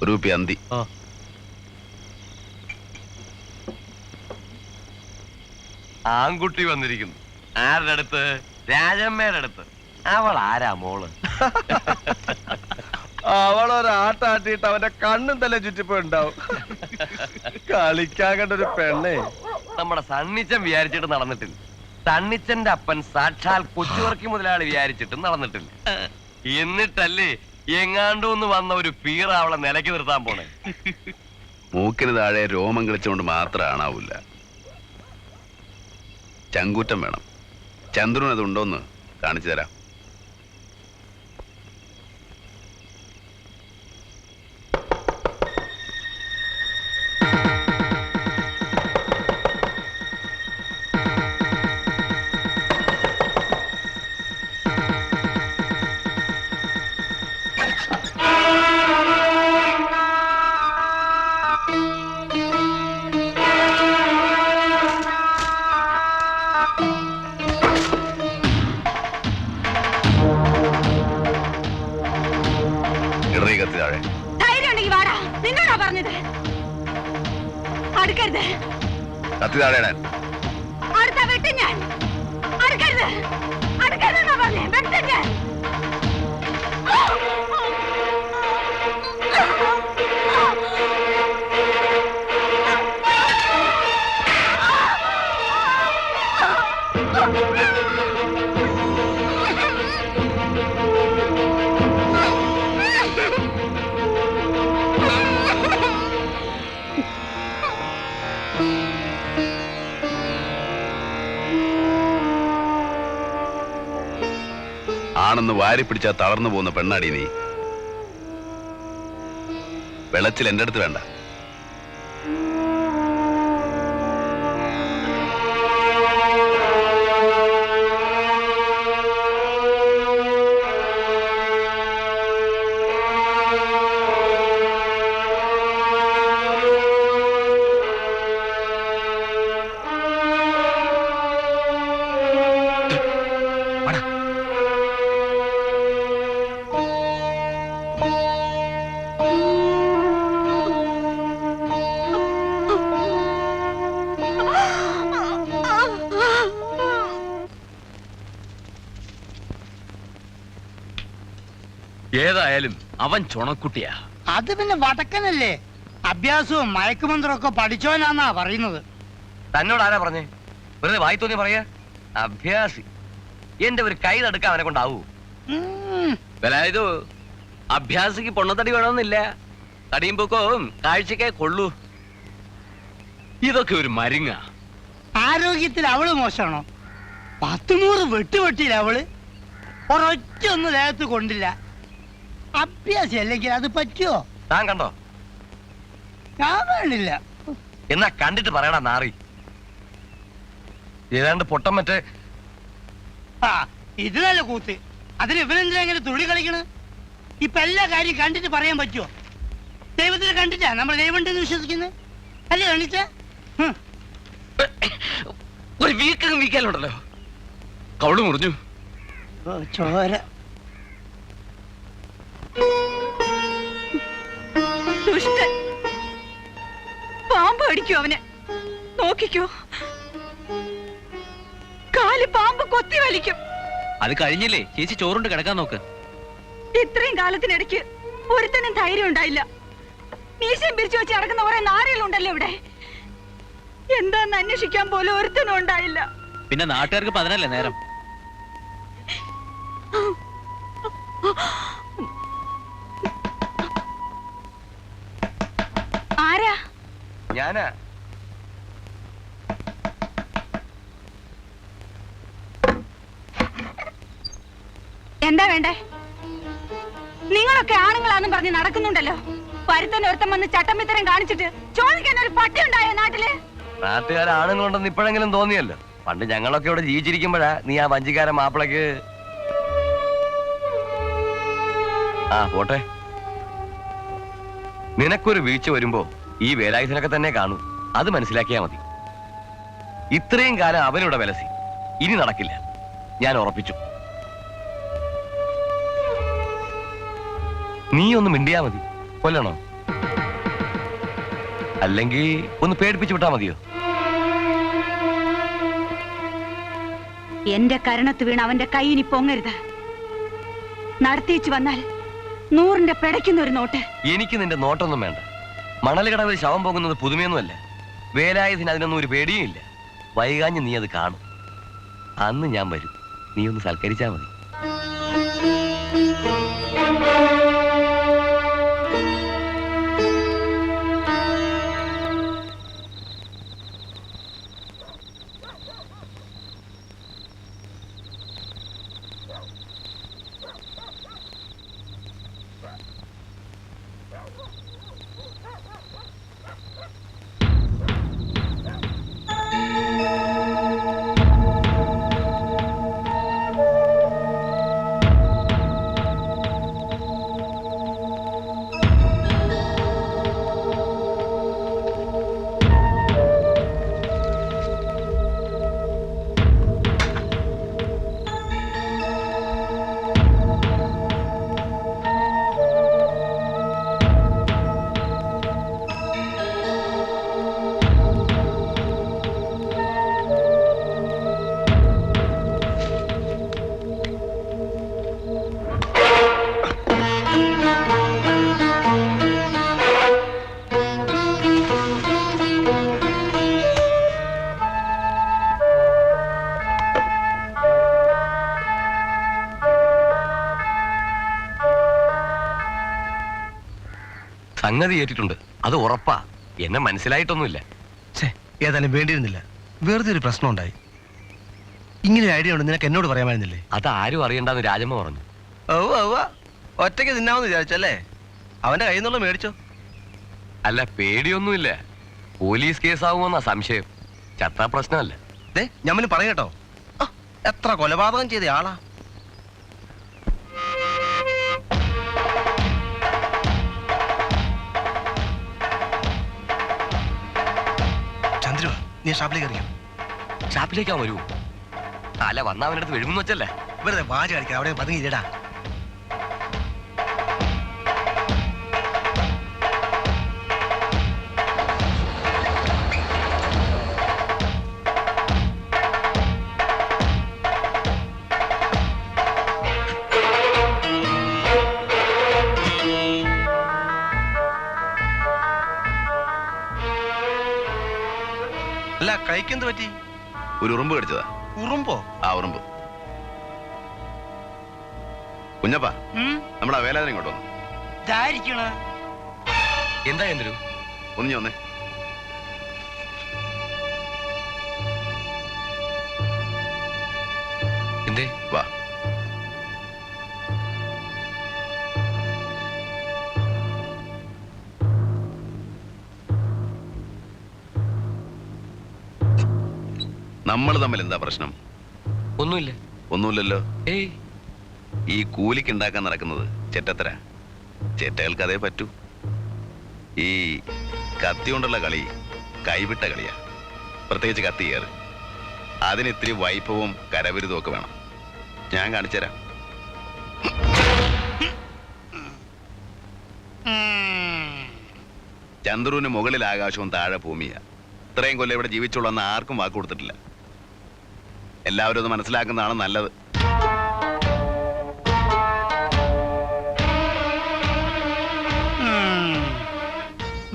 ഒരു കുപ്പി അന്തി. ആൺകുട്ടി വന്നിരിക്കുന്നു. ആരുടെ അടുത്ത്? രാജമ്മയുടെ അടുത്ത്. അവൾ ആരാ മോള്? അവളൊരാട്ടാട്ടിട്ട് അവന്റെ കണ്ണും തല ചുറ്റിപ്പോ ഉണ്ടാവും. കളിക്കാൻ കണ്ടൊരു പെണ്ണേ. നമ്മുടെ സണ്ണിച്ചൻ വിചാരിച്ചിട്ട് നടന്നിട്ടില്ല. സണ്ണിച്ചന്റെ അപ്പൻ സാക്ഷാൽ കൊച്ചുവർക്കി മുതലാളി വിചാരിച്ചിട്ടും നടന്നിട്ടില്ല. എന്നിട്ടല്ലേ എങ്ങാണ്ടോന്ന് വന്ന ഒരു പീറ അവളെ നിലയ്ക്ക് നിർത്താൻ പോണേ. മൂക്കിന് താഴെ രോമം കളിച്ചുകൊണ്ട് മാത്രം ആണാവൂല, ചങ്കൂറ്റം വേണം. ചന്ദ്രൻ അതുണ്ടോന്ന് കാണിച്ചു തരാം. കത്തി താഴെ ഇടാൻ. ആണെന്ന് വാരി പിടിച്ചാ തളർന്നു പോകുന്ന പെണ്ണാടി നീ. വെളച്ചിൽ എന്റെ അടുത്ത് വേണ്ട. ഏതായാലും അവൻ ചുണക്കുട്ടിയാ. അത് പിന്നെ വടക്കനല്ലേ, അഭ്യാസവും മയക്കുമന്ത്രവും ഒക്കെ പഠിച്ചവനാന്നാ പറയുന്നത്. തന്നോട് ആരാ പറഞ്ഞേ? വെറുതെ വായി തോന്നി പറയാ. അഭ്യാസി. എന്റെ ഒരു കൈ തടുക്കാൻ അവനെ കൊണ്ടാവൂ? ഇത് അഭ്യാസിക്ക് പൊണ്ണത്തടി വേണമെന്നില്ല. തടിയും പൊക്കവും കാഴ്ചക്കേ കൊള്ളൂ. ഇതൊക്കെ ഒരു മരുങ്ങ. ആരോഗ്യത്തിൽ അവള് മോശമാണോ? 10-100 വെട്ടുവെട്ടിയില്ല അവള്. ഒരൊറ്റ ഒന്നും ദേഹത്ത് കൊണ്ടില്ല. അഭ്യാസം അല്ലെങ്കിൽ അത് പറ്റുമോ? താൻ കണ്ടോ? ഞാൻ കാണില്ല. എന്നാ കണ്ടിട്ട് പറയടാ നാറി. ഏതാണ്ട് പൊട്ടം മറ്റേ. ഇത് നല്ല കൂത്ത്. അതിന് ഇവനെന്തിനാ ഇങ്ങനെ തുള്ളി കളിക്കണ്? ഇപ്പൊ എല്ലാ കാര്യം കണ്ടിട്ട് പറയാൻ പറ്റുമോ? ദൈവത്തിനെ കണ്ടിട്ടാ നമ്മൾ ദൈവം ഉണ്ടെന്ന് വിശ്വസിക്കുന്നത് അല്ലേ? കാണിച്ച ഒരു വീക്കാലുണ്ടല്ലോ. കവള് മുറിഞ്ഞു. ചോര. ദുഷ്ടൻ. പാമ്പ് അടിക്കോ അവന്? നോക്കിക്കോ, കാല് പാമ്പ് കൊത്തി വലിക്കും. അത് കഴിഞ്ഞില്ലേ ചേച്ചി, ചോറുണ്ട് കിടക്കാൻ നോക്ക്. ഇത്രയും കാലത്തിനിടയ്ക്ക് ഒരുത്തനും ധൈര്യം ഉണ്ടായില്ല. മീശയും പിരിച്ചു വെച്ച് നടക്കുന്ന കുറെ നാറികളുണ്ടല്ലോ ഇവിടെ. എന്താന്ന് അന്വേഷിക്കാൻ പോലും ഒരുത്തനും ഉണ്ടായില്ല. പിന്നെ നാട്ടുകാർക്ക് പതിനല്ലേ നേരം. ആരാ? ഞാനാ. എന്താ വേണ്ടേ? നിങ്ങളൊക്കെ ആണുങ്ങളാന്നും പറഞ്ഞ് നടക്കുന്നുണ്ടല്ലോ. പരുത്തൻ ഒരുത്തം വന്ന് ചട്ടമ്പിത്തരം കാണിച്ചിട്ട് ചോദിക്കാൻ ഒരു പട്ടി ഉണ്ടായോ നാട്ടില്? നാട്ടുകാരാണുങ്ങളുണ്ടെന്ന് ഇപ്പോഴെങ്കിലും തോന്നിയല്ലോ. പണ്ട് ഞങ്ങളൊക്കെ ഇവിടെ ജീവിച്ചിരിക്കുമ്പോഴാ നീ ആ വഞ്ചിക്കാരൻ മാപ്പിളക്ക്. പോട്ടെ. നിനക്കൊരു വീഴ്ച വരുമ്പോ ഈ വേലായുധനൊക്കെ തന്നെ കാണൂ. അത് മനസ്സിലാക്കിയാ മതി. ഇത്രയും കാലം അവനിവിടെ വിലസി. ഇനി നടക്കില്ല, ഞാൻ ഉറപ്പിച്ചു. നീ ഒന്ന് മിണ്ടിയാ മതി. കൊല്ലണോ? അല്ലെങ്കിൽ ഒന്ന് പേടിപ്പിച്ചു വിട്ടാ മതിയോ? എന്റെ കരണത്ത് വീണ് അവന്റെ കൈയിനി പൊങ്ങരുത്. നടത്തിച്ചു വന്നാൽ 100ന്റെ പിടയ്ക്കുന്ന ഒരു നോട്ട്. എനിക്ക് നിന്റെ നോട്ടൊന്നും വേണ്ട. മണലുകടവിൽ ശവം പോകുന്നത് പുതുമയൊന്നുമല്ല. വേലായുധന് അതിനൊന്നും ഒരു പേടിയും ഇല്ല. വൈകാഞ്ഞ് നീ അത് കാണും. അന്ന് ഞാൻ വരും. നീ ഒന്ന് സൽക്കരിച്ചാ മതി. സംഗതി ഏറ്റിട്ടുണ്ട്, അത് ഉറപ്പാ. എന്നെ മനസ്സിലായിട്ടൊന്നുമില്ല. ഏതായാലും വേണ്ടിയിരുന്നില്ല. വെറുതെ ഒരു പ്രശ്നം ഉണ്ടായി. ഇങ്ങനെ ഒരു ഐഡിയ ഉണ്ട്, നിനക്ക് എന്നോട് പറയാമായിരുന്നില്ലേ? അതാരും അറിയണ്ടെന്ന് രാജമ്മ പറഞ്ഞു. ഒറ്റയ്ക്ക് തിന്നാമെന്ന് വിചാരിച്ചല്ലേ? അവന്റെ കയ്യിൽ നിന്നുള്ള മേടിച്ചോ? അല്ല, പേടിയൊന്നുമില്ല. പോലീസ് കേസാവുമെന്നാ സംശയം. ചത്താ പ്രശ്നമല്ല. ഞമ്മന് പറയട്ടോ, എത്ര കൊലപാതകം ചെയ്ത ആളാ. ചന്ദ്രു, നീ ഷാപ്പിലേക്ക് അറിയാം. ഷാപ്പിലേക്കാ വരൂ. തല വന്ന അവൻ്റെ അടുത്ത് വീഴുമെന്ന് വെച്ചല്ലേ? വെറുതെ വാച കളിക്കാം. അവിടെ പതുങ്ങിയില്ലടാ. അല്ല, കൈക്കെന്ത് പറ്റി? ഒരു ഉറുമ്പ് കടിച്ചതാ. ഉറുമ്പോ? ആ ഉറുമ്പ്. കുഞ്ഞപ്പ, നമ്മുടെ വേലാതിനെ ഇങ്ങോട്ട് വന്നു. എന്താ എന്തൊരു ഒന്നിഞ്ഞു വന്നേ. എന്തേ? വാ. നമ്മൾ തമ്മിൽ എന്താ പ്രശ്നം? ഒന്നുമില്ല. ഒന്നുമില്ലല്ലോ. ഏയ്, ഈ കൂലിക്ക് ഉണ്ടാക്കാൻ നടക്കുന്നത് ചെറ്റത്തര. ചെറ്റകൾക്ക് അതേ പറ്റൂ. ഈ കത്തി കൊണ്ടുള്ള കളി കൈവിട്ട കളിയാ. പ്രത്യേകിച്ച് കത്തി കയറ്. അതിന് ഇത്തിരി വൈഭവവും കരവിരുതും ഒക്കെ വേണം. ഞാൻ കാണിച്ചുതരാം. ചന്ദ്രുവിന് മുകളിൽ ആകാശവും താഴെ ഭൂമിയാ. ഇത്രയും കൊല്ലം ഇവിടെ ജീവിച്ചുള്ളെന്ന് ആർക്കും വാക്ക് കൊടുത്തിട്ടില്ല. എല്ലാവരും അത് മനസ്സിലാക്കുന്നതാണ് നല്ലത്.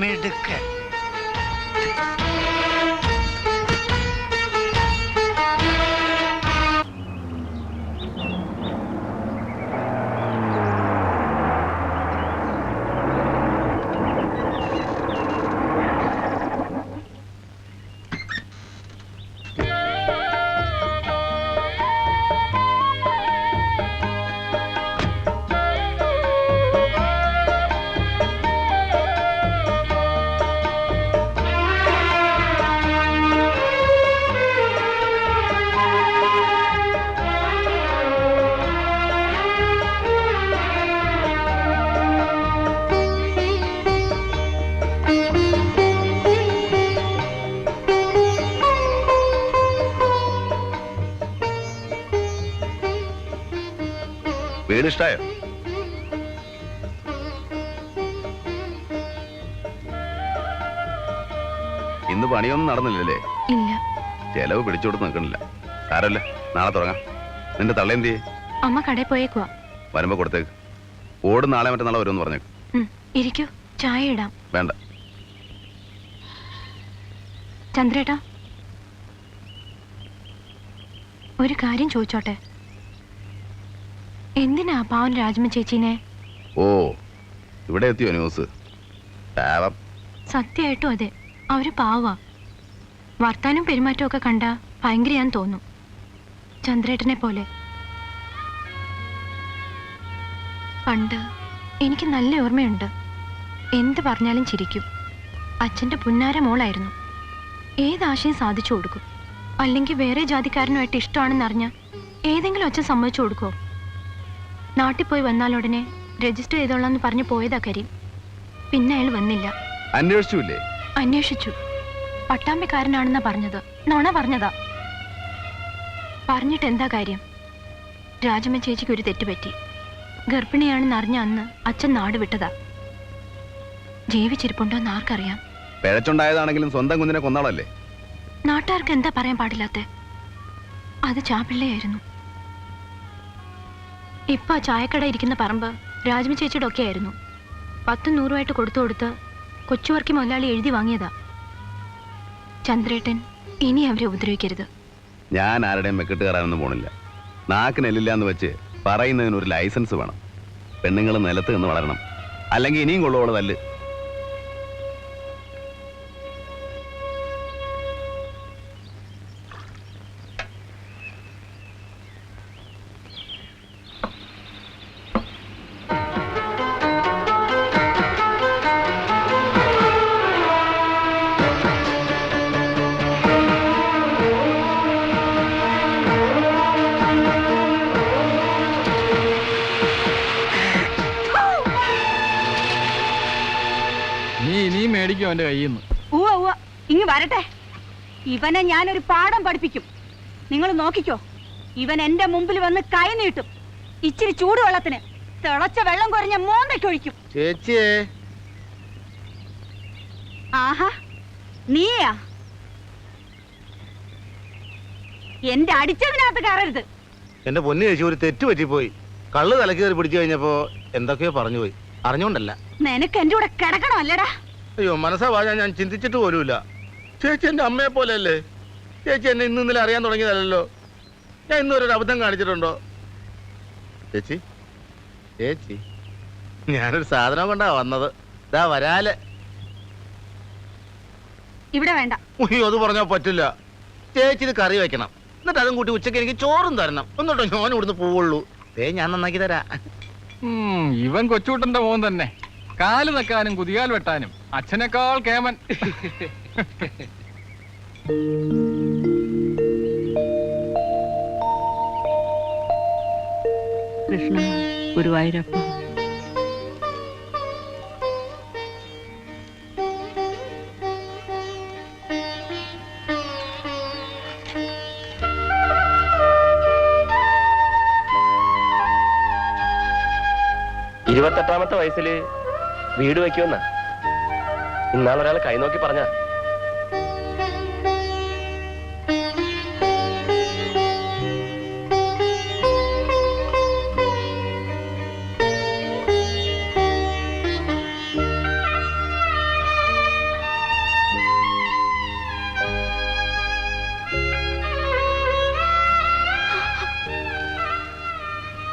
മിടുക്കൻ. വീട് ഇഷ്ടായോ? ഇന്ന് പണിയൊന്നും നടന്നില്ലല്ലേ? ഇല്ല. ചെലവ് പിടിച്ചോടുത്ത് നിൽക്കണില്ല. സാരല്ല, നാളെ തുടങ്ങാം. നിന്റെ തള്ളേന്തിയെ? അമ്മ കടയിൽ പോയേക്കുവാ. വരുമ്പോ കൊടുത്തേക്ക്. ഓട് നാളെ മറ്റന്നാളെ വരുമെന്ന് പറഞ്ഞേക്ക്. ഇരിക്കൂ, ചായ ഇടാം. വേണ്ട. ചന്ദ്രേട്ടാ, ഒരു കാര്യം ചോദിച്ചോട്ടെ? എന്തിനാ പാവൻ രാജമ്മ ചേച്ചീനെ? ഓ, ഇവിടെ എത്തിയോ ന്യൂസ്? പാവം. സത്യമായിട്ടും അതെ, അവര് പാവാ. വർത്താനം പെരുമാറ്റവും ഒക്കെ കണ്ട ഭയങ്കരയാന്ന് തോന്നും, ചന്ദ്രേട്ടനെ പോലെ. പണ്ട് എനിക്ക് നല്ല ഓർമ്മയുണ്ട്. എന്ത് പറഞ്ഞാലും ചിരിക്കും. അച്ഛൻ്റെ പുന്നാര മോളായിരുന്നു. ഏതാശയം സാധിച്ചു കൊടുക്കും. അല്ലെങ്കിൽ വേറെ ജാതിക്കാരനുമായിട്ട് ഇഷ്ടമാണെന്നറിഞ്ഞ ഏതെങ്കിലും അച്ഛൻ സമ്മതിച്ചു കൊടുക്കുമോ? നാട്ടിൽ പോയി വന്നാലുടനെ രജിസ്റ്റർ ചെയ്തോളാന്ന് പറഞ്ഞു പോയതാ കരീം. പിന്നെ അയാൾ വന്നില്ല. അന്വേഷിച്ചില്ലേ? അന്വേഷിച്ചു. പട്ടാമ്പിക്കാരനാണെന്നാ പറഞ്ഞത്. നുണ പറഞ്ഞതാ. പറഞ്ഞിട്ട് എന്താ കാര്യം? രാജമ്മ ചേച്ചിക്ക് ഒരു തെറ്റുപറ്റി. ഗർഭിണിയാണെന്ന് അറിഞ്ഞ അന്ന് അച്ഛൻ നാട് വിട്ടതാ. ജീവിച്ചിരിപ്പുണ്ടോന്ന് ആർക്കറിയാം? പിഴച്ചുണ്ടായതാണെങ്കിലും സ്വന്തം കുഞ്ഞിനെ കൊന്നാളല്ലേ? നാട്ടുകാർക്ക് എന്താ പറയാൻ പാടില്ലാത്ത? അത് ചാപ്പിള്ളയായിരുന്നു. ഇപ്പൊ ആ ചായക്കട ഇരിക്കുന്ന പറമ്പ് രാജമ്മ ചേച്ചിയുടെ ഒക്കെ ആയിരുന്നു. 10-100 കൊടുത്ത് കൊച്ചുവർക്കി മുതലാളി എഴുതി വാങ്ങിയതാ. ചന്ദ്രേട്ടൻ ഇനി അവരെ ഉപദ്രവിക്കരുത്. ഞാൻ ആരുടെയും മെക്കിട്ട് കയറാനൊന്നും പോണില്ല. നാക്കിനെല്ലില്ല എന്ന് വെച്ച് പറയുന്നതിനൊരു ലൈസൻസ് വേണം. പെണ്ണുങ്ങൾ നിലത്ത് നിന്ന് വളരണം, അല്ലെങ്കിൽ ഇനിയും കൊള്ളുവോള് തല്ല്. മേടിക്കും അവന്റെ കയ്യിൽ നിന്ന്. ഇങ്ങ് വരട്ടെ. ഇവനെ ഞാനൊരു പാഠം പഠിപ്പിക്കും. നിങ്ങൾ നോക്കിക്കോ. ഇവൻ എന്റെ മുമ്പിൽ വന്ന് കൈ നീട്ടും. ഇച്ചിരി ചൂടുവെള്ളത്തിന് തിളച്ച വെള്ളം കുറഞ്ഞ മോന്തയ്ക്കൊഴിക്കും. ചേച്ചിയേ. ആഹാ, നീയാ? എന്റെ അടിച്ചതിനകത്ത് കയറരുത്. എന്റെ പൊന്നു ചേച്ചി, ഒരു തെറ്റ് പറ്റിപ്പോയി. കള്ള് തലക്ക് കയറി പിടിച്ചു കഴിഞ്ഞപ്പോ എന്തൊക്കെയോ പറഞ്ഞു പോയി. അറിഞ്ഞോണ്ടല്ല. നിനക്ക് എന്റെ കൂടെ കിടക്കണം അല്ലടാ? അയ്യോ, മനസ്സാ വാഴാൻ ഞാൻ ചിന്തിച്ചിട്ട് പോലുമില്ല. ചേച്ചി എന്റെ അമ്മയെ പോലെ അല്ലേ? ചേച്ചി എന്നെ ഇന്നലെ അറിയാൻ തുടങ്ങിയതല്ലോ. ഞാൻ ഇന്നൊരു അബദ്ധം കാണിച്ചിട്ടുണ്ടോ? ചേച്ചി, ചേച്ചി, ഞാനൊരു സാധനം കൊണ്ടാ വന്നത്. ഇതാ വരാല്. ഇവിടെ വേണ്ട. അയ്യോ, അത് പറഞ്ഞാ പറ്റില്ല. ചേച്ചി ഇത് കറി വെക്കണം, എന്നിട്ട് അതും കൂട്ടി ഉച്ചയ്ക്ക് എനിക്ക് ചോറും തരണം. എന്നിട്ടോ ഞാൻ ഇവിടുന്ന് പോവുള്ളൂ. ഞാൻ നന്നാക്കി തരാ. ഇവൻ കൊച്ചുകൂട്ടന്റെ മോൻ തന്നെ. കാല് നക്കാനും കുതികാൽ വെട്ടാനും അച്ഛനേക്കാൾ കേമൻ. കൃഷ്ണ ഗുരുവായൂരപ്പ. ഇരുപത്തെട്ടാമത്തെ വയസ്സിൽ വീട് വയ്ക്കുമെന്നാ ഇന്നാളൊരാൾ കൈ നോക്കി പറഞ്ഞ.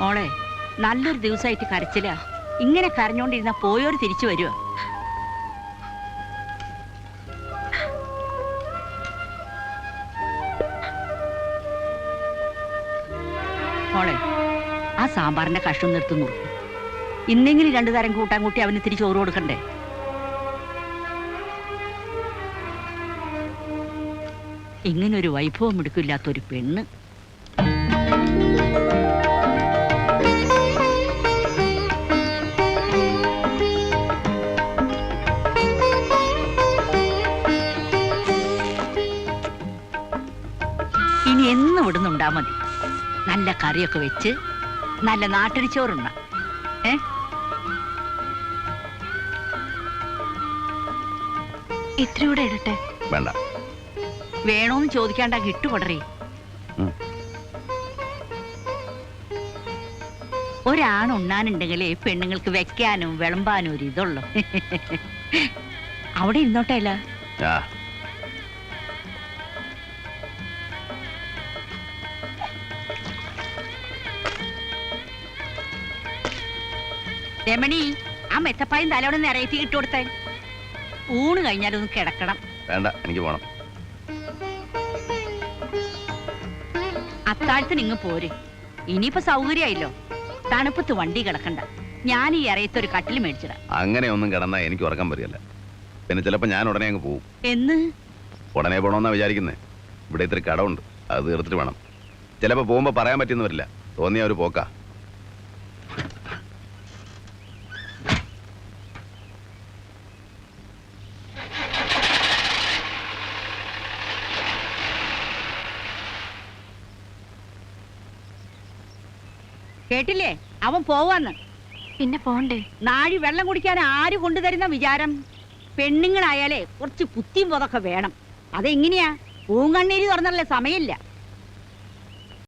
മോളെ, നല്ലൊരു ദിവസമായിട്ട് കരച്ചില്ല. ഇങ്ങനെ കരഞ്ഞോണ്ടിരുന്ന പോയോര് തിരിച്ചു വരുവോ? മോളെ, ആ സാമ്പാറിന്റെ കഷ്ണം നിർത്തി നുറുക്കും. ഇന്നെങ്കിലും 2 തരം കൂട്ടാൻ കൂട്ടി അവന് തിരിച്ചു ചോറ് കൊടുക്കണ്ടേ? ഇങ്ങനൊരു വൈഭവം എടുക്കില്ലാത്തൊരു പെണ്ണ്. ഇനി എന്നും ഇവിടുന്നുണ്ടാ മതി. നല്ല കറിയൊക്കെ വെച്ച് നല്ല നാട്ടരിച്ചോറുണ്ട. ഇത്രയൂടെ ഇടട്ടെ. വേണ്ട. വേണോന്ന് ചോദിക്കാണ്ട കിട്ടുകൊടറേ. ഉം. ഒരാണുണ്ണാനുണ്ടെങ്കിലേ പെണ്ണുങ്ങൾക്ക് വെക്കാനും വിളമ്പാനും ഒരു ഇതുള്ളു. അവിടെ ഇരുന്നോട്ടല്ല. ആ രമണി, ആ മെത്തപ്പായും തലോടെ നിറയത്തി ഇട്ടുകൊടുത്തേ. ഊണ് കഴിഞ്ഞാലൊന്ന് കിടക്കണം. വേണ്ട, എനിക്ക് പോണം. അത്താഴത്തിന് ഇങ്ങ് പോര്. ഇനിയിപ്പോ സൗകര്യമായില്ലോ. തണുപ്പത്ത് വണ്ടി കിടക്കണ്ട. ഞാൻ ഈ ഇറയത്തൊരു കട്ടിൽ മേടിച്ചിടാം. അങ്ങനെ ഒന്നും കിടന്നാ എനിക്ക് ഉറക്കം വരികയല്ല. പിന്നെ ചിലപ്പോ ഞാൻ ഉടനെ അങ്ങ് പോവും. എന്ന് ഉടനെ പോണമെന്നാ വിചാരിക്കുന്നേ. ഇവിടെ ഇത്തിരി കടമുണ്ട്, അത് തീർത്തിട്ട് വേണം. ചിലപ്പോ പോകുമ്പോ പറയാൻ പറ്റിയെന്ന് വരില്ല. തോന്നിയ ഒരു പോക്കാ. കേട്ടില്ലേ, അവൻ പോവാന്ന്. പിന്നെ പോണ്ടേ? നാഴി വെള്ളം കുടിക്കാൻ ആര് കൊണ്ടുതരുന്ന വിചാരം? പെണ്ണുങ്ങളായാലേ കുറച്ച് പുത്തിയും പോതൊക്കെ വേണം. അതെങ്ങനെയാ? പൂങ്കണ്ണീര് തുറന്നല്ലേ സമയമില്ല.